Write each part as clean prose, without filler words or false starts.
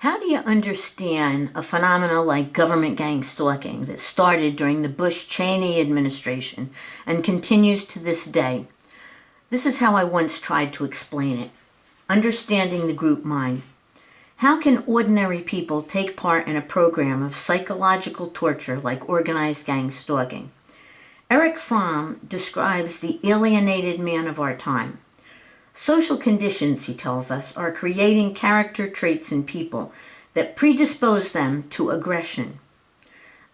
How do you understand a phenomenon like government gang stalking that started during the Bush-Cheney administration and continues to this day? This is how I once tried to explain it. Understanding the group mind. How can ordinary people take part in a program of psychological torture like organized gang stalking? Erich Fromm describes the alienated man of our time. Social conditions, he tells us, are creating character traits in people that predispose them to aggression.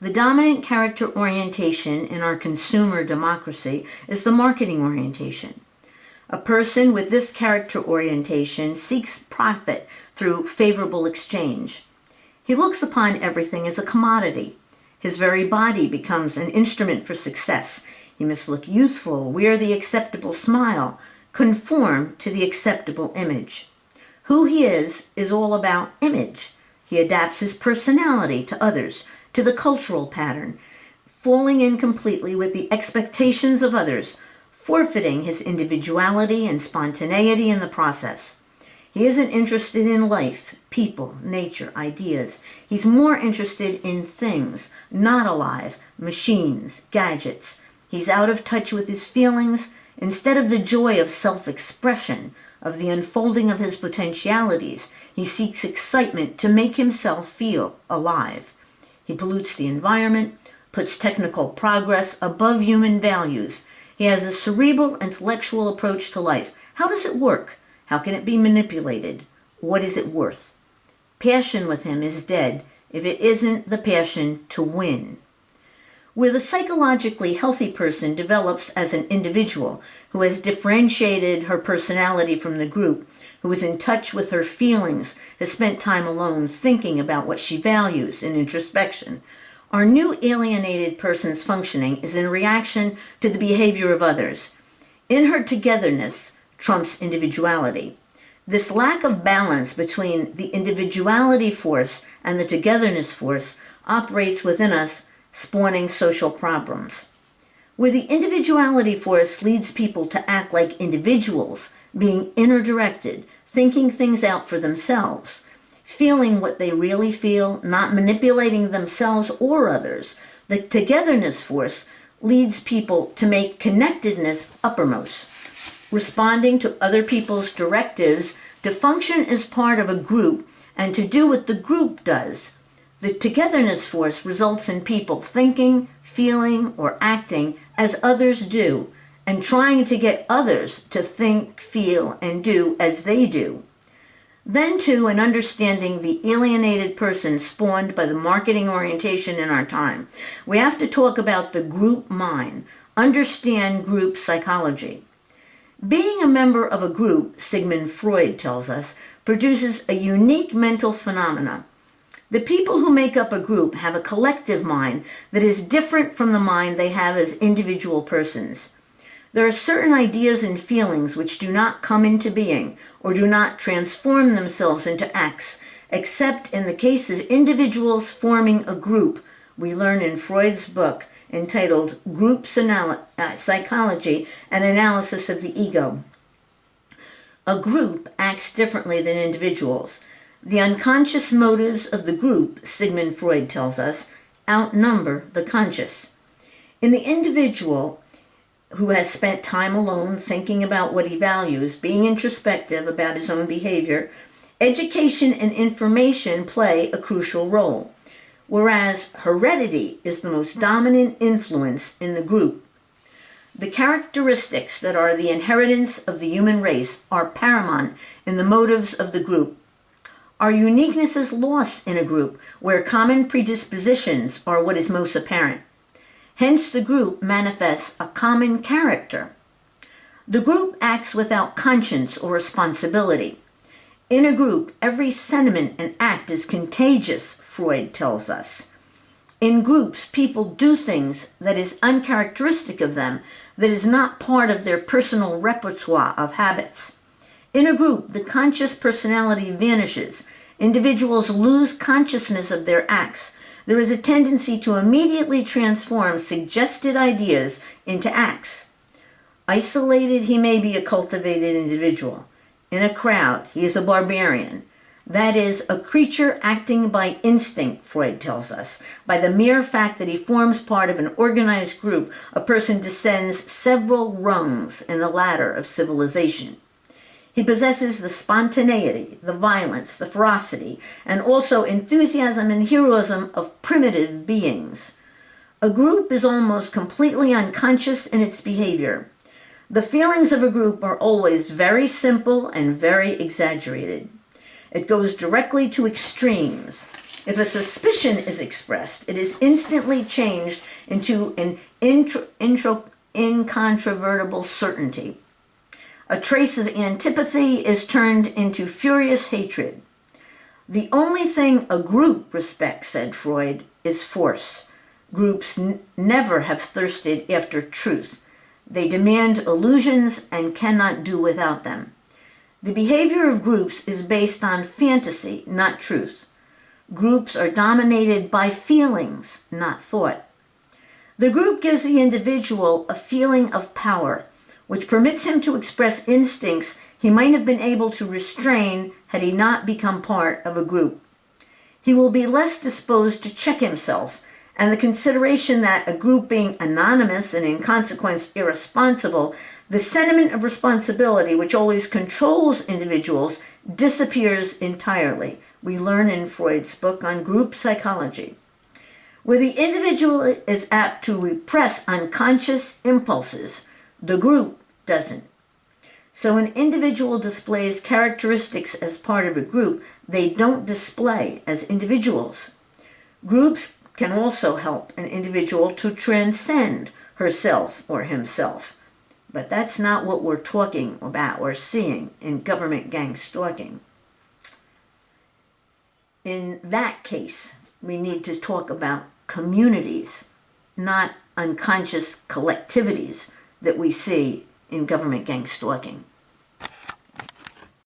The dominant character orientation in our consumer democracy is the marketing orientation. A person with this character orientation seeks profit through favorable exchange. He looks upon everything as a commodity. His very body becomes an instrument for success. He must look youthful, wear the acceptable smile, conform to the acceptable image. Who he is all about image. He adapts his personality to others, to the cultural pattern, falling in completely with the expectations of others, forfeiting his individuality and spontaneity in the process. He isn't interested in life, people, nature, ideas. He's more interested in things, not alive, machines, gadgets. He's out of touch with his feelings. Instead of the joy of self-expression, of the unfolding of his potentialities, he seeks excitement to make himself feel alive. He pollutes the environment, puts technical progress above human values. He has a cerebral, intellectual approach to life. How does it work? How can it be manipulated? What is it worth? Passion with him is dead if it isn't the passion to win. Where the psychologically healthy person develops as an individual who has differentiated her personality from the group, who is in touch with her feelings, has spent time alone thinking about what she values in introspection, our new alienated person's functioning is in reaction to the behavior of others. In her togetherness trumps individuality. This lack of balance between the individuality force and the togetherness force operates within us, spawning social problems. Where the individuality force leads people to act like individuals, being inner-directed, thinking things out for themselves, feeling what they really feel, not manipulating themselves or others, the togetherness force leads people to make connectedness uppermost, responding to other people's directives to function as part of a group and to do what the group does. The togetherness force results in people thinking, feeling, or acting as others do, and trying to get others to think, feel, and do as they do. Then, too, in understanding the alienated person spawned by the marketing orientation in our time, we have to talk about the group mind, understand group psychology. Being a member of a group, Sigmund Freud tells us, produces a unique mental phenomena. The people who make up a group have a collective mind that is different from the mind they have as individual persons. There are certain ideas and feelings which do not come into being or do not transform themselves into acts, except in the case of individuals forming a group, we learn in Freud's book entitled Group Psychology and Analysis of the Ego. A group acts differently than individuals. The unconscious motives of the group, Sigmund Freud tells us, outnumber the conscious. In the individual who has spent time alone thinking about what he values, being introspective about his own behavior, education and information play a crucial role, whereas heredity is the most dominant influence in the group. The characteristics that are the inheritance of the human race are paramount in the motives of the group. Our uniqueness is lost in a group where common predispositions are what is most apparent. Hence, the group manifests a common character. The group acts without conscience or responsibility. In a group, every sentiment and act is contagious, Freud tells us. In groups, people do things that is uncharacteristic of them, that is not part of their personal repertoire of habits. In a group, the conscious personality vanishes. Individuals lose consciousness of their acts. There is a tendency to immediately transform suggested ideas into acts. Isolated, he may be a cultivated individual. In a crowd, he is a barbarian. That is, a creature acting by instinct, Freud tells us. By the mere fact that he forms part of an organized group, a person descends several rungs in the ladder of civilization. He possesses the spontaneity, the violence, the ferocity, and also enthusiasm and heroism of primitive beings. A group is almost completely unconscious in its behavior. The feelings of a group are always very simple and very exaggerated. It goes directly to extremes. If a suspicion is expressed, it is instantly changed into an incontrovertible certainty. A trace of antipathy is turned into furious hatred. The only thing a group respects, said Freud, is force. Groups never have thirsted after truth. They demand illusions and cannot do without them. The behavior of groups is based on fantasy, not truth. Groups are dominated by feelings, not thought. The group gives the individual a feeling of power, which permits him to express instincts he might have been able to restrain had he not become part of a group. He will be less disposed to check himself, and the consideration that a group being anonymous and in consequence irresponsible, the sentiment of responsibility which always controls individuals disappears entirely. We learn in Freud's book on group psychology. Where the individual is apt to repress unconscious impulses, the group doesn't. So an individual displays characteristics as part of a group they don't display as individuals. Groups can also help an individual to transcend herself or himself. But that's not what we're talking about or seeing in government gang stalking. In that case, we need to talk about communities, not unconscious collectivities that we see in government gang stalking.